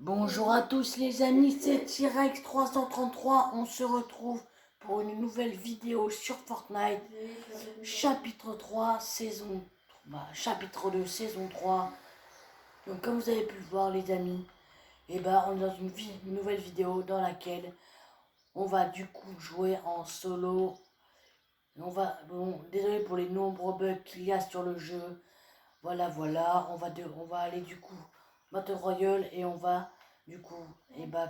Bonjour à tous les amis, c'est T-Rex 333. On se retrouve pour une nouvelle vidéo sur Fortnite. Chapitre 3, chapitre 2, saison 3. Donc comme vous avez pu le voir les amis, on est dans une nouvelle vidéo dans laquelle on va du coup jouer en solo. Désolé pour les nombreux bugs qu'il y a sur le jeu. Voilà, on va aller du coup Battle Royale et on va du coup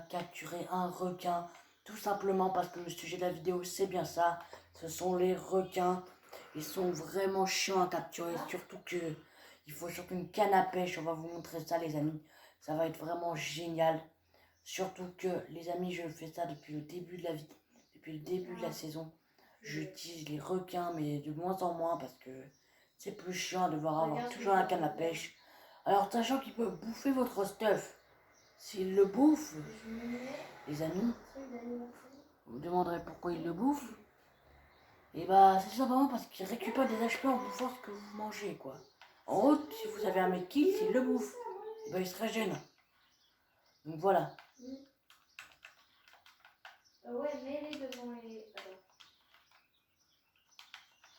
capturer un requin. Tout simplement parce que le sujet de la vidéo c'est bien ça. Ce sont les requins. Ils sont vraiment chiants à capturer. Surtout que il faut surtout une canne à pêche. On va vous montrer ça les amis. Ça va être vraiment génial. Surtout que les amis je fais ça depuis le début de la saison. J'utilise les requins mais de moins en moins parce que c'est plus chiant de devoir avoir toujours la canne à pêche. Alors sachant qu'il peut bouffer votre stuff, s'il le bouffe, les amis, vous me demanderez pourquoi il le bouffe. Et c'est simplement parce qu'il récupère des HP en bouffant ce que vous mangez quoi. En haut, si vous avez un medkit, s'il le bouffe, il se régène. Donc voilà. Ouais, mets-les devant les... Attends.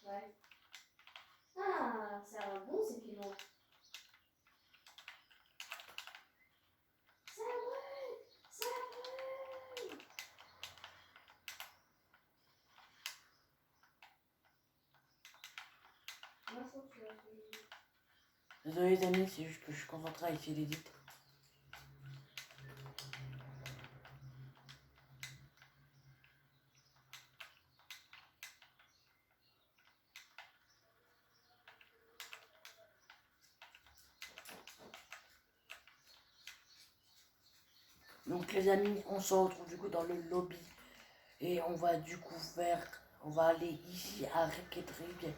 Ouais. Ah, ça a bon ces piments. Ça brûle. Ça brûle. Désolé les amis, c'est juste que je suis concentré à essayer d'éditer. Donc les amis, on se retrouve du coup dans le lobby. Et on va du coup on va aller ici à Rekedrig.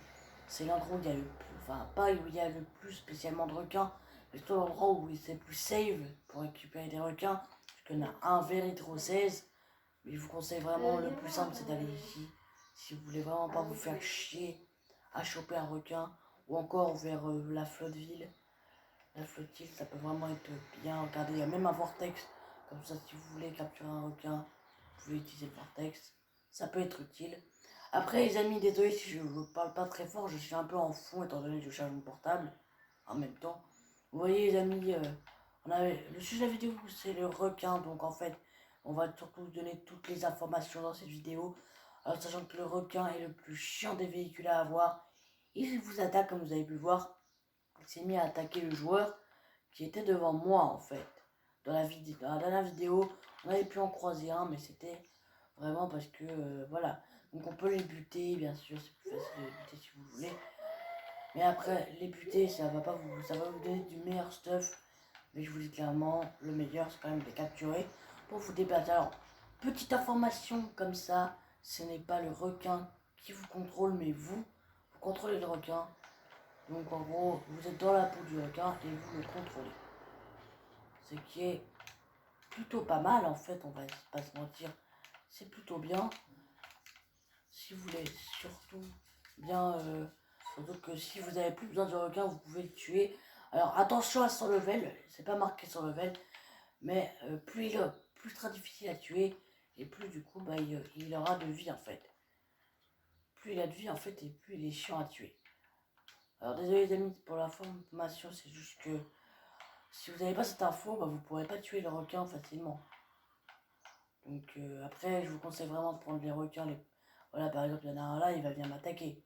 C'est l'endroit où il y a le plus, enfin pas où il y a le plus spécialement de requins, mais c'est l'endroit où c'est plus safe pour récupérer des requins. Parce qu'on a un Veritro 16. Mais je vous conseille vraiment le plus simple c'est d'aller ici. Si vous voulez vraiment pas vous faire chier à choper un requin. Ou encore vers la flotte ville. La flottille, ça peut vraiment être bien. Regardez, il y a même un vortex. Comme ça, si vous voulez capturer un requin, vous pouvez utiliser le vortex. Ça peut être utile. Après, les amis, désolé si je ne parle pas très fort. Je suis un peu en fond étant donné que je charge mon portable en même temps. Vous voyez, les amis, le sujet de la vidéo, c'est le requin. Donc, en fait, on va surtout vous donner toutes les informations dans cette vidéo. Alors, sachant que le requin est le plus chiant des véhicules à avoir. Il vous attaque, comme vous avez pu le voir. Il s'est mis à attaquer le joueur qui était devant moi en fait. Dans la dernière vidéo, on avait pu en croiser un, mais c'était vraiment parce que voilà. Donc on peut les buter, bien sûr, c'est plus facile de les buter si vous voulez. Mais après, les buter, ça va vous donner du meilleur stuff. Mais je vous dis clairement, le meilleur c'est quand même de les capturer pour vous débattre. Alors, petite information comme ça, ce n'est pas le requin qui vous contrôle, mais vous contrôlez le requin. Donc en gros, vous êtes dans la peau du requin et vous le contrôlez. Ce qui est plutôt pas mal en fait, on va pas se mentir. C'est plutôt bien. Si vous voulez surtout bien... surtout que si vous avez plus besoin du requin, vous pouvez le tuer. Alors attention à son level, c'est pas marqué son level. Mais plus sera difficile à tuer. Et plus du coup, il aura de vie en fait. Plus il a de vie en fait et plus il est chiant à tuer. Alors désolé les amis pour l'information, c'est juste que si vous n'avez pas cette info, vous ne pourrez pas tuer le requin facilement. Donc après, je vous conseille vraiment de prendre les requins. Voilà, par exemple, il y en a un là, il va venir m'attaquer.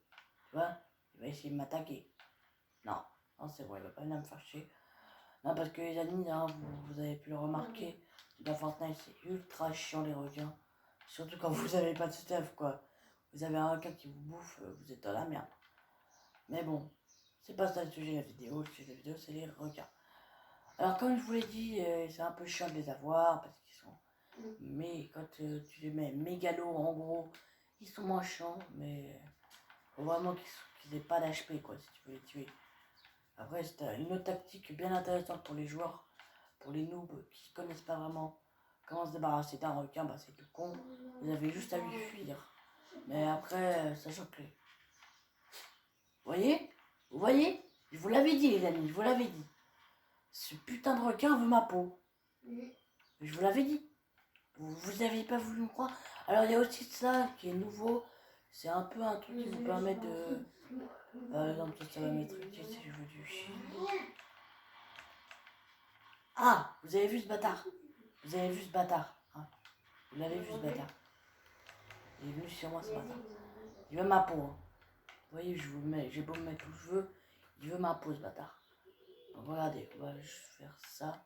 Tu vois, il va essayer de m'attaquer. Non, non c'est bon, il va pas venir me faire chier. Non, parce que les amis, hein, vous avez pu le remarquer, dans Fortnite, c'est ultra chiant les requins. Surtout quand vous n'avez pas de stuff, quoi. Vous avez un requin qui vous bouffe, vous êtes dans la merde. Mais bon, c'est pas ça le sujet de la vidéo. Le sujet de la vidéo, c'est les requins. Alors comme je vous l'ai dit, c'est un peu chiant de les avoir parce qu'ils sont... Mais quand tu les mets mégalo en gros, ils sont moins chiants, mais faut vraiment qu'ils aient pas d'HP quoi si tu veux les tuer. Après c'est une autre tactique bien intéressante pour les joueurs, pour les noobs qui connaissent pas vraiment comment se débarrasser d'un requin, c'est tout con, vous avez juste à lui fuir. Mais après, sachant que... Vous voyez je vous l'avais dit les amis, je vous l'avais dit. Ce putain de requin veut ma peau. Je vous l'avais dit. Vous n'avez pas voulu me croire. Alors il y a aussi ça qui est nouveau. C'est un peu un truc qui vous permet de... Par exemple, ça va m'être utile si je veux du chili. Ah, vous avez vu ce bâtard? Vous avez vu ce bâtard hein? Vous l'avez vu ce bâtard? Il est venu sur moi ce bâtard. Il veut ma peau. Hein. Vous voyez, je vous mets, j'ai beau me mettre où je veux. Il veut ma peau ce bâtard. Donc regardez, on va juste faire ça.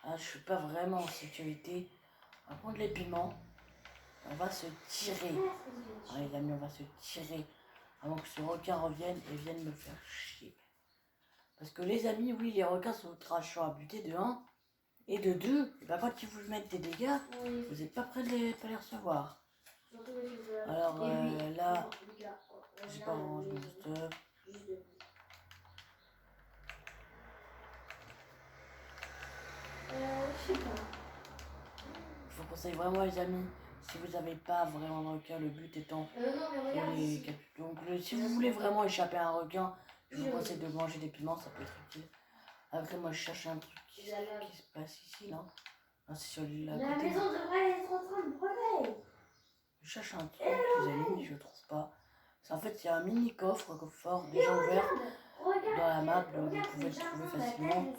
Ah, je suis pas vraiment en sécurité. On va prendre les piments. On va se tirer. Ah, les amis, on va se tirer. Avant que ce requin revienne et vienne me faire chier. Parce que les amis, oui, les requins sont ultra chiants à buter de 1. Et de 2, et bah, quand ils vous mettent des dégâts, vous n'êtes pas prêt de pas les recevoir. Alors là, j'ai pas rangé mon stuff. Je sais pas. Je vous conseille vraiment les amis, si vous n'avez pas vraiment de requin, le but étant Non, mais regarde de les ici. capturer. Donc si vous voulez vraiment échapper à un requin, je vous conseille de manger des piments, ça peut être utile. Après moi je cherche un truc qui se passe ici, non? Non, c'est sur l'île à La côté. maison devrait être en train de brûler. Je cherche un truc, les amis, je trouve pas. En fait, il y a un mini coffre fort déjà ouvert dans la map, donc vous pouvez le trouver facilement.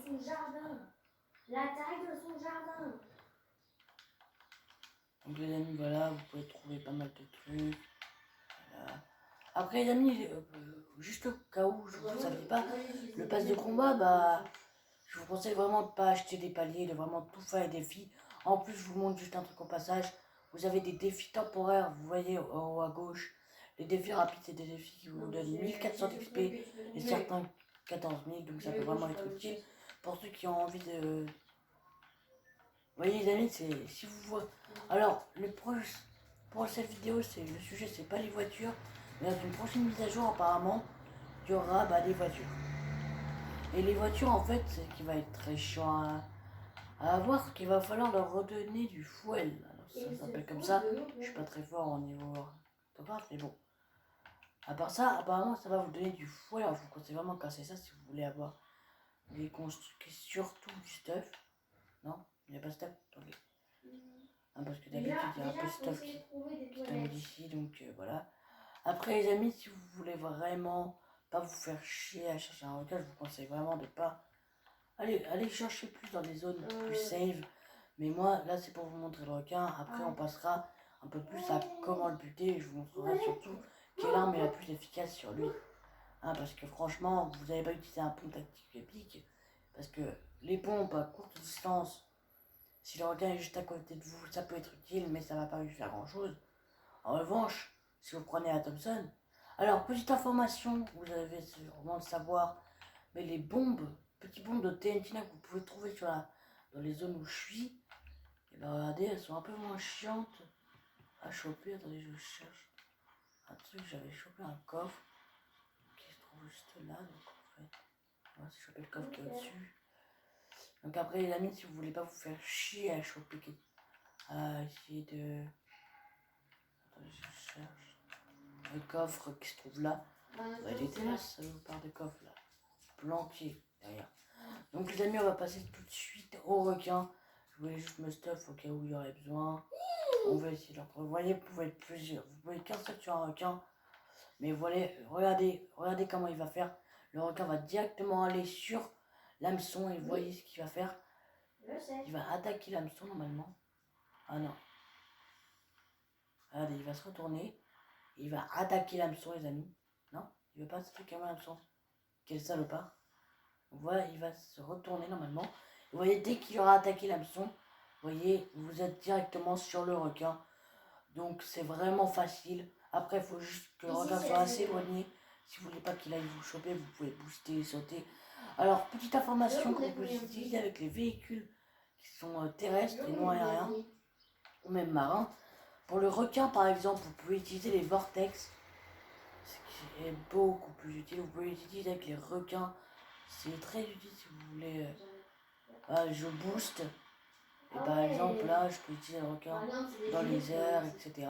La taille de son jardin. Donc les amis, voilà, vous pouvez trouver pas mal de trucs. Voilà. Après les amis, juste au cas où vous ne saviez pas, le pass de combat, bah, je vous conseille vraiment de ne pas acheter des paliers, de vraiment tout faire les défis. En plus, je vous montre juste un truc au passage. Vous avez des défis temporaires, vous voyez en haut à gauche. Les défis rapides, c'est des défis qui vous donnent 1400 d'XP et certains 14 000, donc ça peut vraiment être utile pour ceux qui ont envie de... Vous voyez les amis, c'est si vous voyez... Alors, pour cette vidéo, le sujet, c'est pas les voitures, mais dans une prochaine mise à jour, apparemment, il y aura des voitures. Et les voitures, en fait, c'est qui va être très chiant à avoir, qu'il va falloir leur redonner du fuel. Alors, ça s'appelle comme ça. Je suis pas très fort au niveau orthographe, mais bon. À part ça, apparemment, ça va vous donner du fuel. Alors, je vous conseille vraiment de casser ça si vous voulez avoir des constructions, surtout du stuff. Non, il n'y a pas de stuff. Okay. Hein, parce que d'habitude, il y a un peu de stuff qui tombe d'ici, donc voilà. Après, les amis, si vous voulez vraiment pas vous faire chier à chercher un requin, je vous conseille vraiment de pas... Allez chercher plus dans des zones plus safe. Mais moi, là, c'est pour vous montrer le requin. Après, on passera un peu plus à comment le buter. Et je vous montrerai surtout quelle arme est la plus efficace sur lui. Hein, parce que franchement, vous n'avez pas utilisé un pompe tactique épique. Parce que les pompes à courte distance, si le requin est juste à côté de vous, ça peut être utile, mais ça ne va pas lui faire grand-chose. En revanche, si vous prenez la Thompson... Alors, petite information, vous avez sûrement le savoir, mais les bombes, petites bombes de TNT que vous pouvez trouver dans les zones où je suis, et ben regardez, elles sont un peu moins chiantes à choper. Attendez, je cherche un truc, j'avais chopé un coffre qui se trouve juste là, donc en fait, on va choper le coffre qui est au-dessus. Donc après les amis, si vous voulez pas vous faire chier à choper, à essayer de... Attendez, je cherche le coffre qui se trouve là. Il était là, ça vous parle de coffre là, planqué derrière. Donc les amis, on va passer tout de suite au requin. Je voulais juste me stuff au cas où il y aurait besoin. On va essayer de vous voyez, vous pouvez être plusieurs. Vous pouvez qu'un seul sur un requin. Mais voilà, regardez comment il va faire. Le requin va directement aller sur l'hameçon et vous voyez ce qu'il va faire. Il va attaquer l'hameçon normalement. Ah non. Regardez, il va se retourner. Et il va attaquer l'hameçon les amis. Non, il ne veut pas attaquer l'hameçon. Quel salopard. Voilà, il va se retourner normalement. Vous voyez, dès qu'il aura attaqué l'hameçon, vous voyez, vous êtes directement sur le requin. Donc c'est vraiment facile. Après, il faut juste que le requin soit assez éloigné. Si vous ne voulez pas qu'il aille vous choper, vous pouvez booster, sauter. Alors, petite information que vous pouvez utiliser avec les véhicules qui sont terrestres et non aériens, ou même marins. Pour le requin, par exemple, vous pouvez utiliser les vortex, ce qui est beaucoup plus utile. Vous pouvez l'utiliser avec les requins. C'est très utile si vous voulez. Je booste. Et par exemple, là, je peux utiliser le requin dans les airs, etc.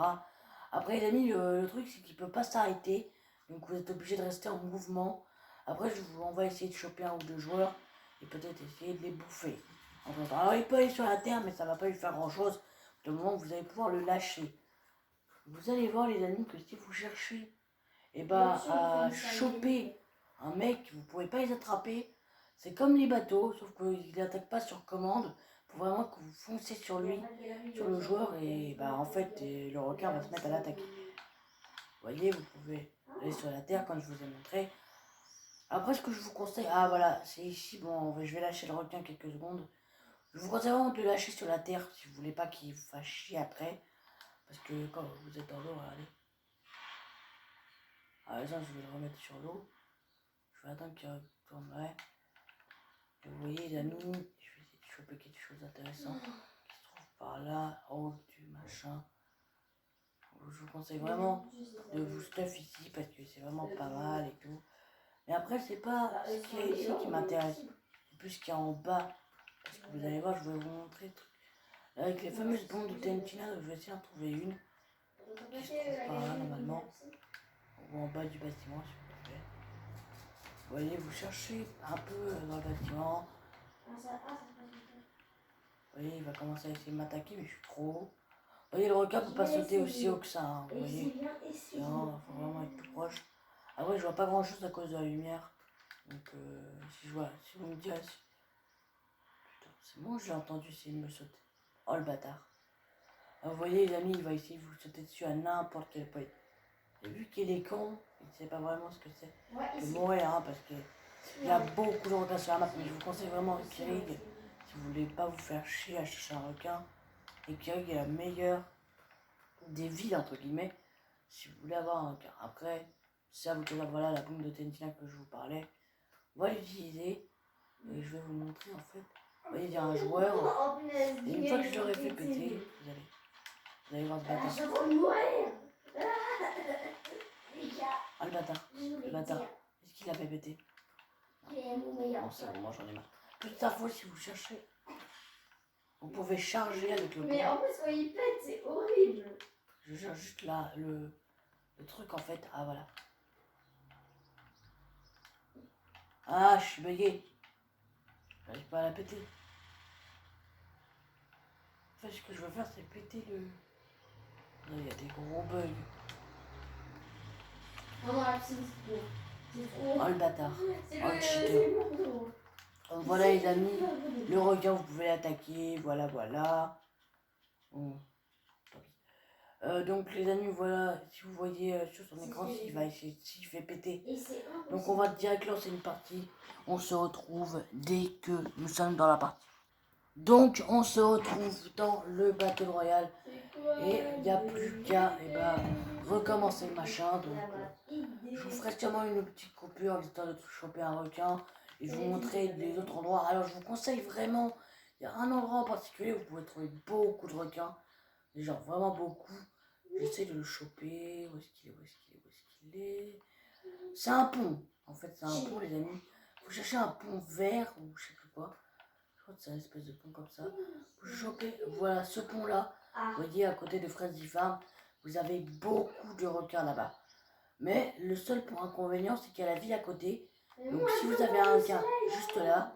Après, les amis, le truc, c'est qu'il ne peut pas s'arrêter. Donc, vous êtes obligé de rester en mouvement. Après, on va essayer de choper un ou deux joueurs et peut-être essayer de les bouffer. Alors il peut aller sur la terre, mais ça va pas lui faire grand chose. Du moment où vous allez pouvoir le lâcher. Vous allez voir les amis que si vous cherchez à choper un mec, vous pouvez pas les attraper. C'est comme les bateaux, sauf qu'ils n'attaquent pas sur commande. Il faut vraiment que vous foncez sur lui, sur le joueur, et en fait le requin va se mettre à l'attaquer. Vous voyez, vous pouvez aller sur la terre comme je vous ai montré. Après, ce que je vous conseille, voilà, c'est ici. Bon, je vais lâcher le requin quelques secondes. Je vous conseille vraiment de le lâcher sur la terre si vous voulez pas qu'il vous fasse chier après. Parce que quand vous êtes dans l'eau, regardez. Ça, je vais le remettre sur l'eau. Je vais attendre qu'il retourne. Ouais. Et vous voyez, les amis, je vais essayer de choper quelque chose d'intéressant qui se trouve par là, en haut du machin. Je vous conseille vraiment de vous stuff ici parce que c'est vraiment pas mal et tout. Mais après, c'est pas ce qu'il y a ici qui m'intéresse. C'est plus ce qu'il y a en bas. Parce que vous allez voir, je vais vous montrer. Avec les fameuses bombes de Tentina, je vais essayer d'en trouver une qui se trouve par là normalement. Ou en bas du bâtiment, s'il vous plaît. Vous voyez, vous cherchez un peu dans le bâtiment. Vous voyez, il va commencer à essayer de m'attaquer, mais je suis trop haut. Vous voyez, le requin peut pas sauter aussi haut que ça. Hein, vous voyez, non, il faut vraiment être tout proche. Après, je vois pas grand chose à cause de la lumière. Donc, si vous me dites, putain, c'est bon, j'ai entendu essayer de me sauter. Oh le bâtard. Alors, vous voyez, les amis, il va essayer de vous sauter dessus à n'importe quel point. Et vu qu'il est con, il ne sait pas vraiment ce que c'est. Que mourir, hein, parce qu'il y a beaucoup de requins sur la map, mais je vous conseille vraiment Kirig. Si vous voulez pas vous faire chier à chercher un requin, et Kirig est la meilleure des villes, entre guillemets, si vous voulez avoir un requin. Après, ça vous dire, voilà la bombe de Tentina que je vous parlais. On va l'utiliser, et je vais vous montrer en fait. Vous voyez, il y a un joueur, et une fois que je l'aurai fait péter, vous allez voir ce bâtard. Ah le bâtard, est-ce qu'il a fait péter? Non, c'est bon, moi j'en ai marre. Petite info, si vous cherchez, vous pouvez charger avec le Mais en plus, quand il pète, c'est horrible. Je cherche juste là le truc en fait. Ah voilà. Ah, je suis bugué. J'arrive pas à la péter. En fait, ce que je veux faire, c'est péter le... Il y a des gros bugs. Non, la piscine, c'est trop. Oh le bâtard. Oh le cheater. Donc voilà les amis, le requin vous pouvez l'attaquer, voilà. Bon, donc les amis, voilà, si vous voyez sur son écran, s'il fait péter. Donc on va direct lancer une partie, on se retrouve dès que nous sommes dans la partie. Donc on se retrouve dans le Battle Royale et il n'y a plus qu'à recommencer le machin. Donc je vous ferai sûrement une petite coupure histoire de choper un requin et je vous montrer les autres endroits. Alors je vous conseille vraiment, il y a un endroit en particulier où vous pouvez trouver beaucoup de requins, genre vraiment beaucoup. J'essaie de le choper, où est-ce qu'il est. C'est un pont, en fait c'est un pont les amis. Vous cherchez un pont vert ou je sais plus quoi. Je crois que c'est un espèce de pont comme ça. Vous chopez, voilà ce pont là. Vous voyez à côté de Frenzy Farm, vous avez beaucoup de requins là-bas. Mais le seul point inconvénient c'est qu'il y a la ville à côté. Donc si vous avez un requin juste là,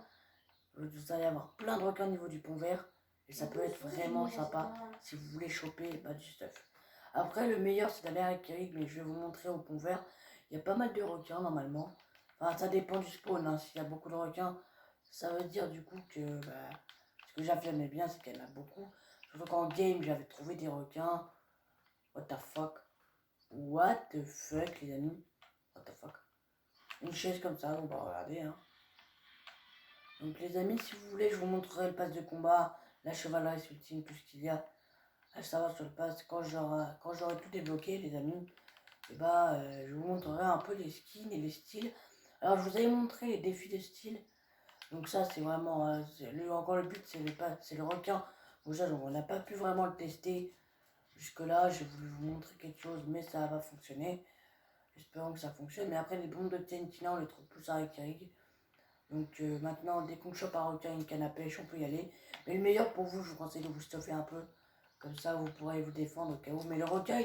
vous allez avoir plein de requins au niveau du pont vert. Et ça peut être vraiment sympa si vous voulez choper du stuff. Après le meilleur c'est d'aller avec Kirig, mais je vais vous montrer au pont vert. Il y a pas mal de requins normalement. Enfin ça dépend du spawn, hein. S'il y a beaucoup de requins, ça veut dire du coup que ce que j'affirmais bien c'est qu'il y en a beaucoup. Surtout qu'en game j'avais trouvé des requins. What the fuck? What the fuck les amis? What the fuck? Une chaise comme ça, on va regarder hein. Donc les amis, si vous voulez, je vous montrerai le pass de combat, la chevalerie ultime, tout ce qu'il y a à savoir sur le pass. Quand j'aurai tout débloqué les amis, je vous montrerai un peu les skins et les styles. Alors je vous avais montré les défis de style. Donc ça c'est vraiment, encore le but c'est le requin. Déjà on n'a pas pu vraiment le tester. Jusque là j'ai voulu vous montrer quelque chose mais ça va pas fonctionner. Espérons que ça fonctionne. Mais après les bombes de TNT on les trouve plus avec Kirig. Donc maintenant, dès qu'on chope un requin et une canne à pêche, on peut y aller. Mais le meilleur pour vous, je vous conseille de vous stuffer un peu. Comme ça, vous pourrez vous défendre au cas où. Mais le requin,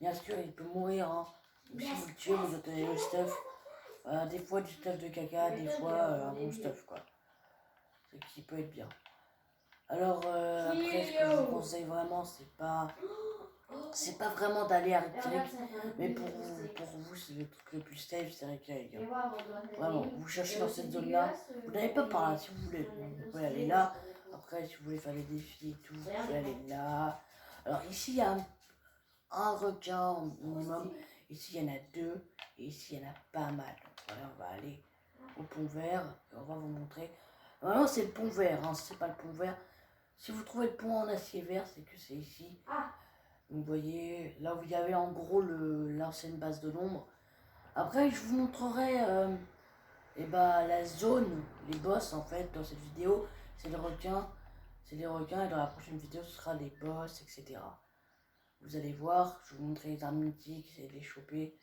bien sûr, il peut mourir. Hein. Donc, si vous le tuez, vous obtenez le stuff. Des fois du stuff de caca, des fois un bon stuff, quoi. Ce qui peut être bien. Alors après, ce que je vous conseille vraiment, c'est pas vraiment d'aller à Reykjavik, mais pour vous, c'est le truc le plus safe, c'est Reykjavik. Vraiment, vous cherchez dans cette zone-là, vous n'allez pas par là, si vous voulez, vous pouvez aller là. Après, si vous voulez faire des défis et tout, vous pouvez aller là. Alors ici, il y a un requin au minimum, ici il y en a 2, et ici il y en a pas mal. Donc voilà, on va aller au pont vert, et on va vous montrer. Vraiment, c'est le pont vert, hein, c'est pas le pont vert. Si vous trouvez le pont en acier vert, c'est que c'est ici. Vous voyez, là où il y avait en gros l'ancienne base de l'ombre. Après, je vous montrerai la zone, les boss en fait, dans cette vidéo. C'est les requins. C'est les requins et dans la prochaine vidéo, ce sera les boss, etc. Vous allez voir, je vais vous montrer les armes mythiques, essayer de les choper,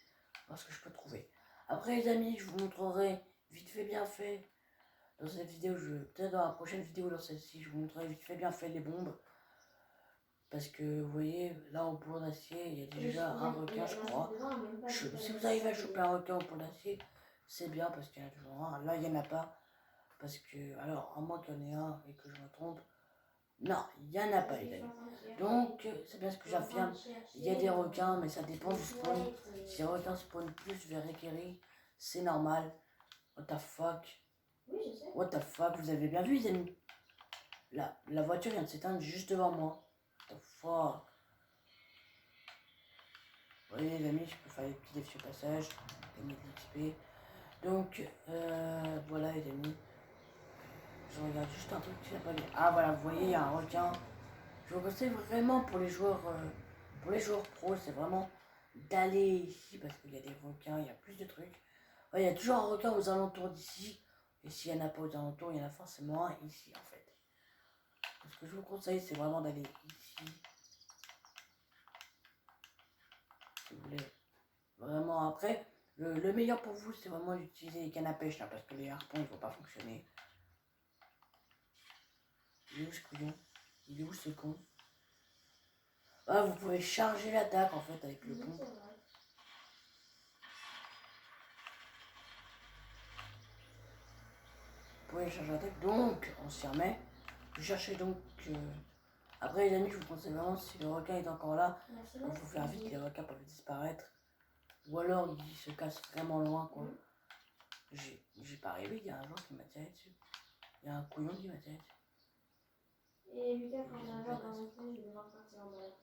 voir ce que je peux trouver. Après les amis, je vous montrerai vite fait bien fait. Dans cette vidéo, peut-être dans la prochaine vidéo, dans celle-ci, je vous montrerai vite fait bien fait les bombes. Parce que vous voyez, là au pont d'acier, il y a déjà un requin, je crois. Si vous arrivez à choper un requin au pont d'acier, c'est bien parce qu'il y en a toujours un. Là, il n'y en a pas. Parce que, alors, à moins qu'il y en ait un et que je me trompe. Non, il n'y en a pas, les amis. Donc, c'est bien ce que j'affirme. Il y a des requins, mais ça dépend du spawn. Si les requins spawnent plus vers Reykjavik, c'est normal. What the fuck? What the fuck? Vous avez bien vu, les amis? La voiture vient de s'éteindre juste devant moi. What the fuck? Vous voyez les amis, je peux faire des petits défis au passage, gagner de l'XP. Donc voilà les amis. Je regarde juste un truc qui s'appelle. Ah voilà, vous voyez, il y a un requin. Je vous conseille vraiment pour les joueurs pro, c'est vraiment d'aller ici parce qu'il y a des requins, il y a plus de trucs. Ouais, il y a toujours un requin aux alentours d'ici. Et s'il n'y en a pas aux alentours, il y en a forcément un ici en fait. Ce que je vous conseille, c'est vraiment d'aller ici. Si vous voulez. Vraiment, après, le meilleur pour vous, c'est vraiment d'utiliser les cannes à pêche, là, parce que les harpons, ils vont pas fonctionner. Il est où ce couillon? Il est où ce con? Ah, vous pouvez charger l'attaque, en fait, avec le pont. Vous pouvez charger l'attaque, donc, on s'y remet. Vous cherchez donc... Après, les amis, je vous conseille vraiment, si le requin est encore là, il faut faire vite, les requins peuvent disparaître. Ou alors, il se casse vraiment loin, quoi. J'ai pas rêvé, il y a un joueur qui m'a tiré dessus. Il y a un couillon qui m'a tiré dessus. Et Lucas, quand on va dans mon truc, je vais devoir partir en balade.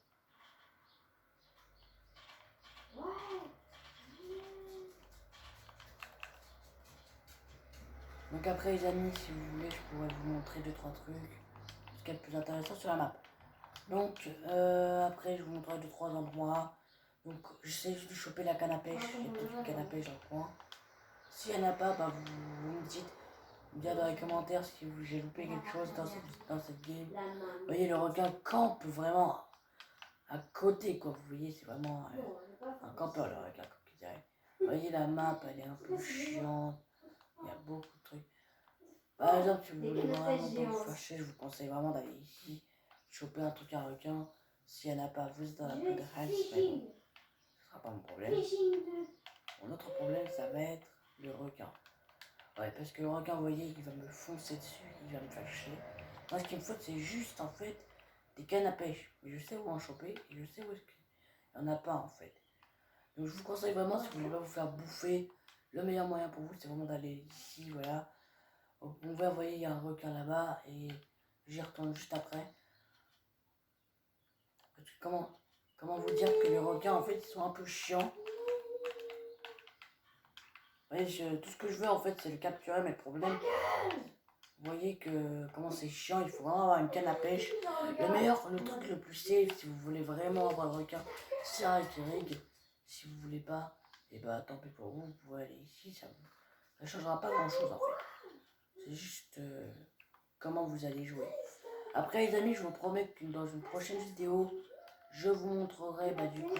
Ouais. Donc après les amis, si vous voulez, je pourrais vous montrer 2-3 trucs. Ce qui est le plus intéressant sur la map. Donc après je vous montrerai 2-3 endroits. Donc j'essaie juste de choper la canne à pêche. Il y a peut-être une canne à pêche dans le coin. S'il n'y en a pas, bah, vous me dites. Vous me dites dans les commentaires si j'ai loupé quelque chose dans cette game. Vous voyez le requin campe vraiment à côté quoi. Vous voyez c'est vraiment un campeur le requin comme qui dirait. Vous voyez la map elle est un peu chiante. Il y a beaucoup de trucs. Par exemple, si vous voulez vraiment pas vous faire chier, je vous conseille vraiment d'aller ici, choper un truc à requin. S'il n'y en a pas, vous êtes dans la peau de Hans, mais bon, ce sera pas mon problème. Mon autre problème, ça va être le requin. Ouais, parce que le requin, vous voyez, il va me foncer dessus, il va me faire chier. Moi, ce qu'il me faut, c'est juste, en fait, des cannes à pêche. Mais je sais où en choper, et je sais où est-ce qu'il n'y en a pas, en fait. Donc, je vous conseille vraiment, si vous voulez pas vous faire bouffer, le meilleur moyen pour vous, c'est vraiment d'aller ici, voilà. On va, vous voyez, il y a un requin là-bas et j'y retourne juste après. Parce que comment vous dire que les requins, en fait, ils sont un peu chiants. Vous voyez, tout ce que je veux, en fait, c'est le capturer, mais le problème, vous voyez que comment c'est chiant, il faut vraiment avoir une canne à pêche. Le truc le plus safe, si vous voulez vraiment avoir le requin, c'est avec les rigs. Si vous voulez pas, et bah tant pis pour vous, vous pouvez aller ici, ça changera pas grand-chose, en fait. C'est juste comment vous allez jouer. Après les amis, je vous promets que dans une prochaine vidéo, je vous montrerai du coup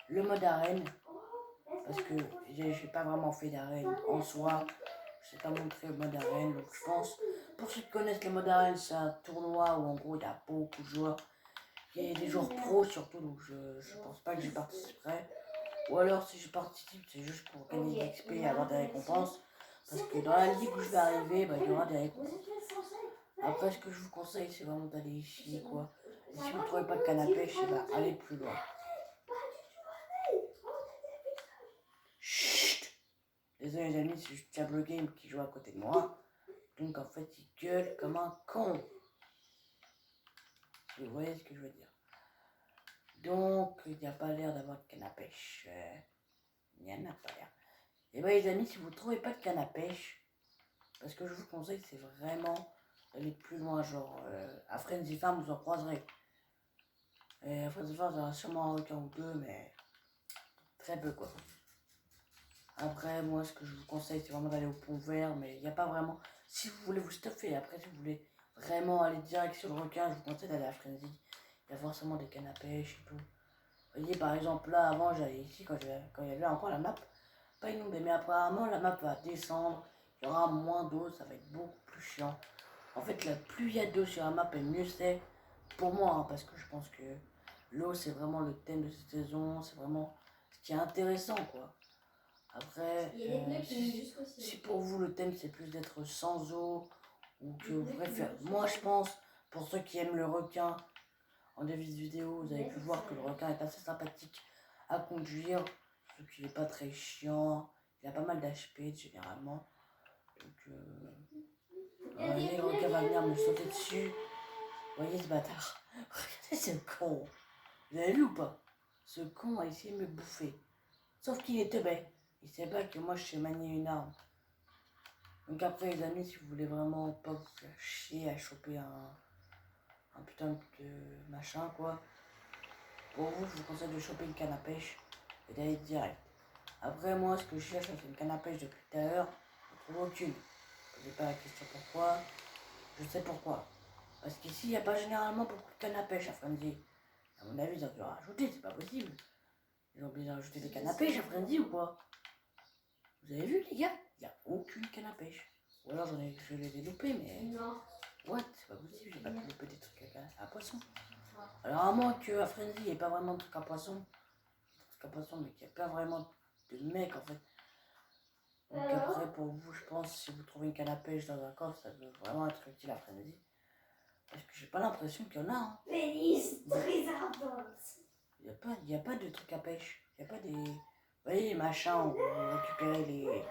le mode arène. Parce que j'ai pas vraiment fait d'arène en soi. Je sais pas montrer le mode arène. Donc je pense, pour ceux qui connaissent le mode arène, c'est un tournoi où en gros il y a beaucoup de joueurs. Il y a des joueurs pros surtout, donc je pense pas que j'y participerai. Ou alors si je participe, c'est juste pour gagner des XP et avoir des récompenses. Parce que dans la ligue où je vais arriver, il y aura des récompenses. Après, ce que je vous conseille, c'est vraiment d'aller ici, quoi. Et si vous ne trouvez pas de canne à pêche, allez plus loin. Chut! Désolé les amis, c'est juste Diablo Game qui joue à côté de moi. Donc en fait, il gueule comme un con. Si vous voyez ce que je veux dire. Donc, il n'y a pas l'air d'avoir de canne à pêche. Il n'y en a pas l'air. Et bien les amis, si vous ne trouvez pas de canne à pêche, parce que je vous conseille, c'est vraiment d'aller plus loin. Genre, à Frenzy Farm, vous en croiserez. Et à Frenzy Farm, il y aura sûrement un requin ou deux, mais très peu quoi. Après, moi, ce que je vous conseille, c'est vraiment d'aller au pont vert, mais il n'y a pas vraiment... Si vous voulez vous stuffer, après, si vous voulez vraiment aller direct sur le requin, je vous conseille d'aller à Frenzy. Il y a forcément des cannes à pêche et tout. Vous voyez, par exemple, là, avant, j'allais ici, quand il y avait encore la map, pas inondée, mais apparemment, la map va descendre, il y aura moins d'eau, ça va être beaucoup plus chiant. En fait, plus il y a d'eau sur la map, et mieux c'est pour moi, hein, parce que je pense que l'eau, c'est vraiment le thème de cette saison, c'est vraiment ce qui est intéressant, quoi. Après, si pour vous le thème c'est plus d'être sans eau, ou que vous préférez, moi je pense, pour ceux qui aiment le requin, en début de vidéo, vous avez pu voir que le requin est assez sympathique à conduire, sauf qu'il n'est pas très chiant, il a pas mal d'HP généralement. Donc, voyez, le requin va venir me sauter dessus. Vous voyez ce bâtard? Regardez ce con. Vous avez vu ou pas? Ce con a essayé de me bouffer. Sauf qu'il est teubé. Il sait pas que moi je sais manier une arme. Donc après les amis, si vous voulez vraiment pas vous faire chier à choper un putain de machin quoi, pour vous je vous conseille de choper une canne à pêche et d'aller direct. Après moi ce que je cherche c'est une canne à pêche depuis tout à l'heure, je ne trouve aucune. Je ne sais pas la question pourquoi, je sais pourquoi. Parce qu'ici il n'y a pas généralement beaucoup de cannes à pêche à Frenzy. À mon avis ils ont dû rajouter, c'est pas possible. Ils ont obligé de rajouter des cannes à pêche à Frenzy ou quoi? Vous avez vu les gars? Il n'y a aucune canne à pêche. Ou alors je les ai loupés, mais... Non. What? C'est pas possible, j'ai pas pu louper des trucs à poisson. Alors à moins qu'à Frenzy, il n'y ait pas vraiment de trucs à poisson. Des trucs à poisson, mais qu'il n'y a pas vraiment de mecs en fait. Donc après, pour vous, je pense, si vous trouvez une canne à pêche dans un coffre, ça peut vraiment être utile à Frenzy. Parce que j'ai pas l'impression qu'il y en a. Hein. Pénis très ardente. Il n'y a pas de trucs à pêche. Il n'y a pas des... Vous voyez les machins où vous récupérez les...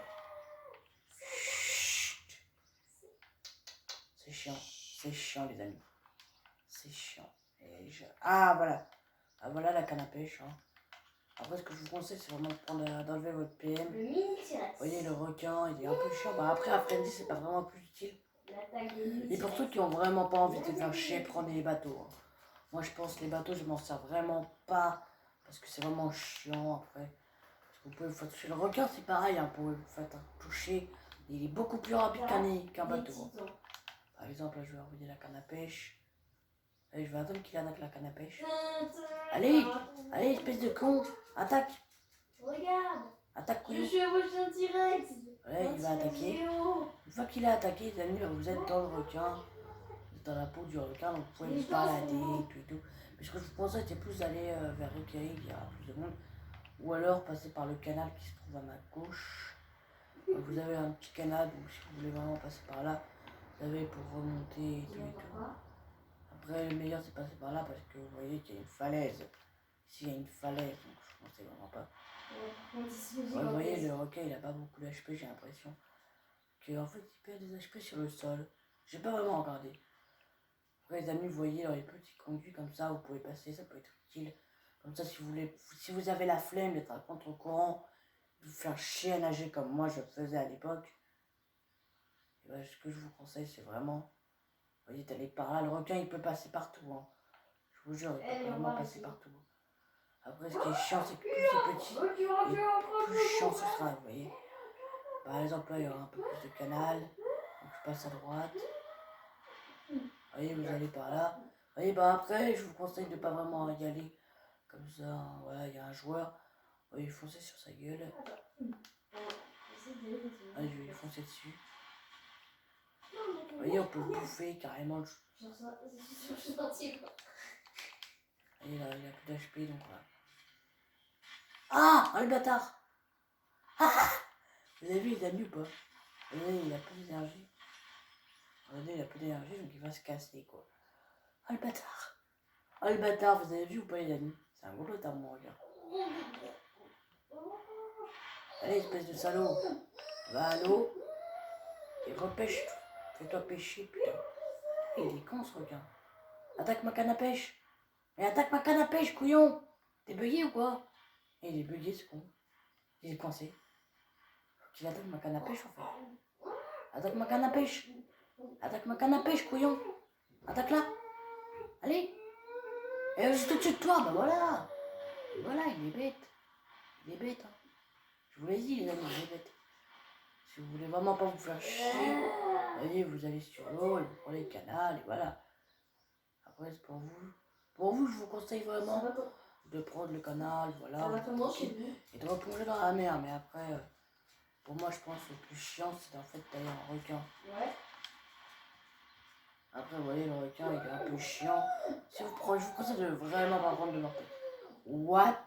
Chut. C'est chiant les amis. C'est chiant. Ah voilà. Ah voilà la canne à pêche. Hein. Après ce que je vous conseille c'est vraiment d'enlever votre PM. Vous voyez le requin il est un peu chiant. Bah, après à Frenzy c'est pas vraiment plus utile. Et pour ceux qui ont vraiment pas envie de se faire chier, prenez les bateaux. Hein. Moi je pense que les bateaux je m'en sers vraiment pas. Parce que c'est vraiment chiant après. Vous pouvez vous faire toucher. Le requin c'est pareil, hein, vous pouvez vous faire toucher. Il est beaucoup plus rapide qu'un bateau. Hein. Par exemple là je vais envoyer la canne à pêche. Allez, je vais attendre qu'il attaque la canne à pêche. Allez, allez, espèce de con, attaque. Regarde. Attaque couillon. Je suis en direct. Ouais, il va attaquer. Une fois qu'il a attaqué, les amis, vous êtes dans le requin. Vous êtes dans la peau du requin, donc vous pouvez vous balader et tout. Mais ce que je vous conseille, c'est plus d'aller vers Reykjavik, il y aura plus de monde. Ou alors passer par le canal qui se trouve à ma gauche. Donc, vous avez un petit canal, donc si vous voulez vraiment passer par là, vous avez pour remonter et tout et tout. Après, le meilleur, c'est passer par là parce que vous voyez qu'il y a une falaise. Ici, il y a une falaise, donc je ne sais vraiment pas. Ouais, vous voyez, le requin, il a pas beaucoup d'HP, j'ai l'impression. En fait, il perd des HP sur le sol. J'ai pas vraiment regardé. Après, les amis, vous voyez, dans les petits conduits comme ça, vous pouvez passer, ça peut être utile. Comme ça, si vous avez la flemme d'être à contre-courant, de vous faire chier à nager comme moi je faisais à l'époque, ben, ce que je vous conseille, c'est vraiment, vous voyez, d'aller par là. Le requin, il peut passer partout. Hein. Je vous jure, il peut vraiment passer partout. Après, ce qui est chiant, c'est que plus c'est petit, et plus chiant ce sera, vous voyez. Par exemple, là, il y aura un peu plus de canal. Donc, je passe à droite. Vous voyez, vous allez par là. Vous voyez, bah après, je vous conseille de ne pas vraiment y aller comme ça. Hein. Voilà, il y a un joueur. Vous voyez, foncez sur sa gueule. Allez, je vais lui foncer dessus. Vous voyez, on peut bouffer carrément le... Voyez, là, il a plus d'HP, donc voilà. Ah, le bâtard. Ah, vous avez vu, il a nu ou pas? Vous voyez, il a plus d'énergie. Regardez, il a plus d'énergie, donc il va se casser, quoi. Oh, le bâtard. Oh, le bâtard, vous avez vu ou pas, les amis? C'est un gros bâtard, mon regard. Allez, espèce de salaud. Va à l'eau. Et repêche. Fais-toi pêcher, putain. Il est con, ce requin. Attaque ma canne à pêche. Mais attaque ma canne à pêche, couillon. T'es bugué ou quoi? Et il est bugué, ce con. Il est coincé. Faut qu'il attaque ma canne à pêche, en fait. Attaque ma canne à pêche. Attaque ma canne à pêche, couillon. Attaque-la. Allez. Et juste au-dessus de toi, bah voilà. Et voilà, il est bête. Il est bête, hein. Je vous l'ai dit, les amis, il est bête. Si vous voulez vraiment pas vous faire chier, voyez, vous allez sur l'eau, et vous prenez le canal, et voilà. Après, c'est pour vous. Pour vous, je vous conseille vraiment de prendre le canal, voilà, et de replonger dans la mer. Mais après, pour moi, je pense que le plus chiant, c'est en fait d'aller en requin. Ouais. Après, vous voyez, le requin, il est un peu chiant. Si vous prenez, je vous conseille de vraiment pas prendre de l'orteil. What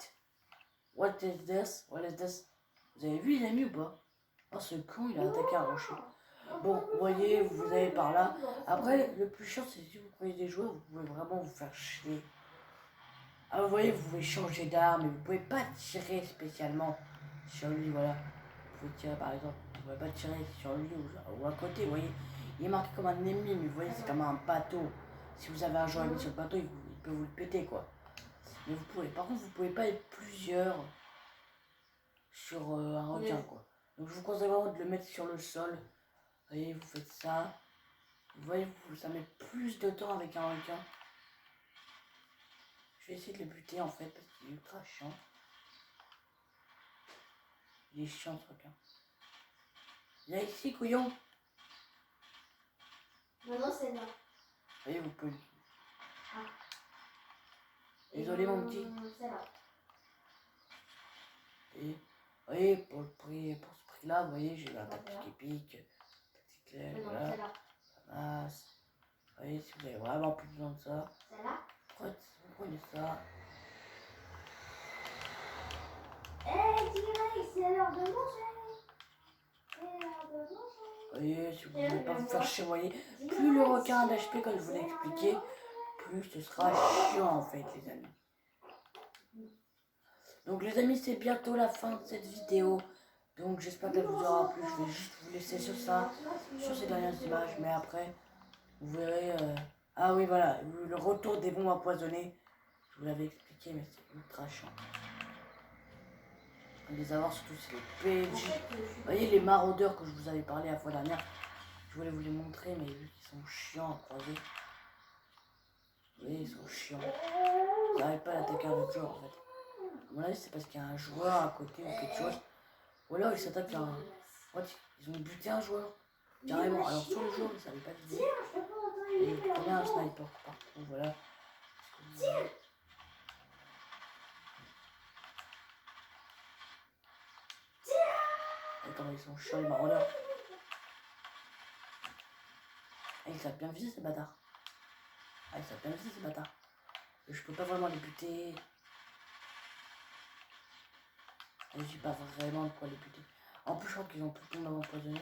is this? What is this? Vous avez vu, les amis, ou pas? Oh, ce con, il a attaqué un rocher. Bon, vous voyez, vous allez par là. Après, le plus chiant, c'est si vous prenez des joueurs, vous pouvez vraiment vous faire chier. Ah, vous voyez, vous pouvez changer d'arme, mais vous pouvez pas tirer spécialement sur lui, voilà. Vous pouvez tirer, par exemple, vous pouvez pas tirer sur lui ou à côté, vous voyez. Il est marqué comme un ennemi, mais vous voyez, c'est comme un bateau. Si vous avez un joueur ennemi sur le bateau, il peut vous le péter, quoi. Mais vous pouvez, par contre, vous pouvez pas être plusieurs sur un requin, quoi. Donc je vous conseille vraiment de le mettre sur le sol. Vous voyez, vous faites ça. Vous voyez, ça met plus de temps avec un requin. Je vais essayer de le buter en fait parce qu'il est ultra chiant. Il est chiant ce requin. Viens ici, couillon. Maintenant, c'est là. Vous voyez, vous pouvez. Ah. Désolé, mon petit. C'est là. Et vous voyez, pour ce prix-là, vous voyez, j'ai un tactique épique. Tactique claire, voilà. C'est là. Masse. Vous voyez, si vous avez vraiment plus besoin de ça, C'est là. vous prenez ça. Hé, T-Rex, c'est l'heure de manger. C'est l'heure de manger. Vous voyez, si vous ne voulez pas vous faire chier, vous voyez, plus le requin a d'HP, comme je vous l'ai expliqué, plus ce sera chiant en fait, les amis. Donc les amis, c'est bientôt la fin de cette vidéo. Donc j'espère qu'elle vous aura plu. Je vais juste vous laisser sur ça, sur ces dernières images. Mais après, vous verrez... Ah oui, voilà, le retour des bombes empoisonnées. Je vous l'avais expliqué, mais c'est ultra chiant. Les avoir surtout, c'est les PNJ. Vous voyez les maraudeurs que je vous avais parlé la fois dernière. Je voulais vous les montrer, mais vu qu'ils sont chiants à croiser. Vous voyez, ils sont chiants. Ils n'arrivent pas à attaquer un autre joueur en fait. À mon avis, c'est parce qu'il y a un joueur à côté ou quelque chose. Ou alors ils s'attaquent à un. What? Ils ont buté un joueur. Carrément. Alors sur le joueur, ils ne savaient pas viser. Et ils prenaient un sniper partout. Voilà. Attends, ils sont chiants les maraudeurs. Et ils savent bien viser ces bâtards. Ah, ils savent bien viser ces bâtards. Je peux pas vraiment les buter. Et j'ai pas vraiment de quoi les buter. En plus, je crois qu'ils ont tout le monde empoisonné.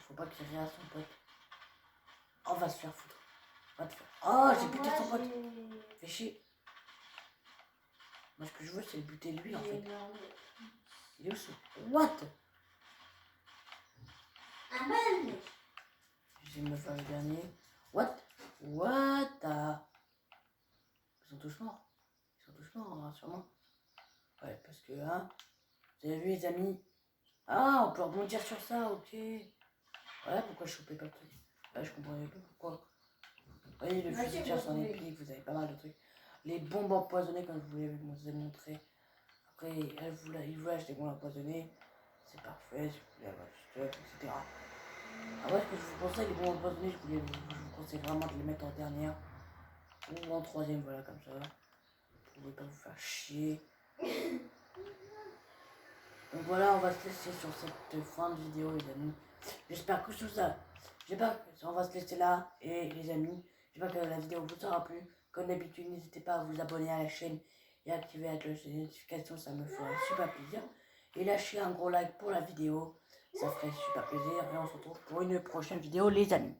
Faut pas qu'il réa son pote. Oh, va se faire foutre. Va te faire. Oh, j'ai buté son pote. Fais chier. Moi, ce que je veux, c'est le buter lui en fait. Il est où ce. What? Un bal. Je vais me faire le dernier. What? What? Ils sont tous morts. Ils sont tous morts, hein, sûrement. Ouais, parce que, hein. Vous avez vu, les amis? Ah, on peut rebondir sur ça, ok. Voilà pourquoi je chopais pas le truc. Là, je comprenais pas pourquoi. Vous voyez, le fusil de chasse en épique, vous avez pas mal de trucs. Les bombes empoisonnées, comme je vous ai montré. Après, il voulait acheter des bombes empoisonnées. C'est parfait, si vous voulez avoir du stuff, etc. Après, ce que je vous conseille, les bombes empoisonnées, je vous conseille vraiment de les mettre en dernière. Ou en troisième, voilà, comme ça. Vous pouvez pas vous faire chier. Donc voilà, on va se laisser sur cette fin de vidéo, les amis. J'espère que tout ça, on va se laisser là, et les amis, j'espère que la vidéo vous aura plu. Comme d'habitude, n'hésitez pas à vous abonner à la chaîne et à activer la cloche de notification, ça me fera super plaisir. Et lâchez un gros like pour la vidéo. Ça ferait super plaisir et on se retrouve pour une prochaine vidéo les amis.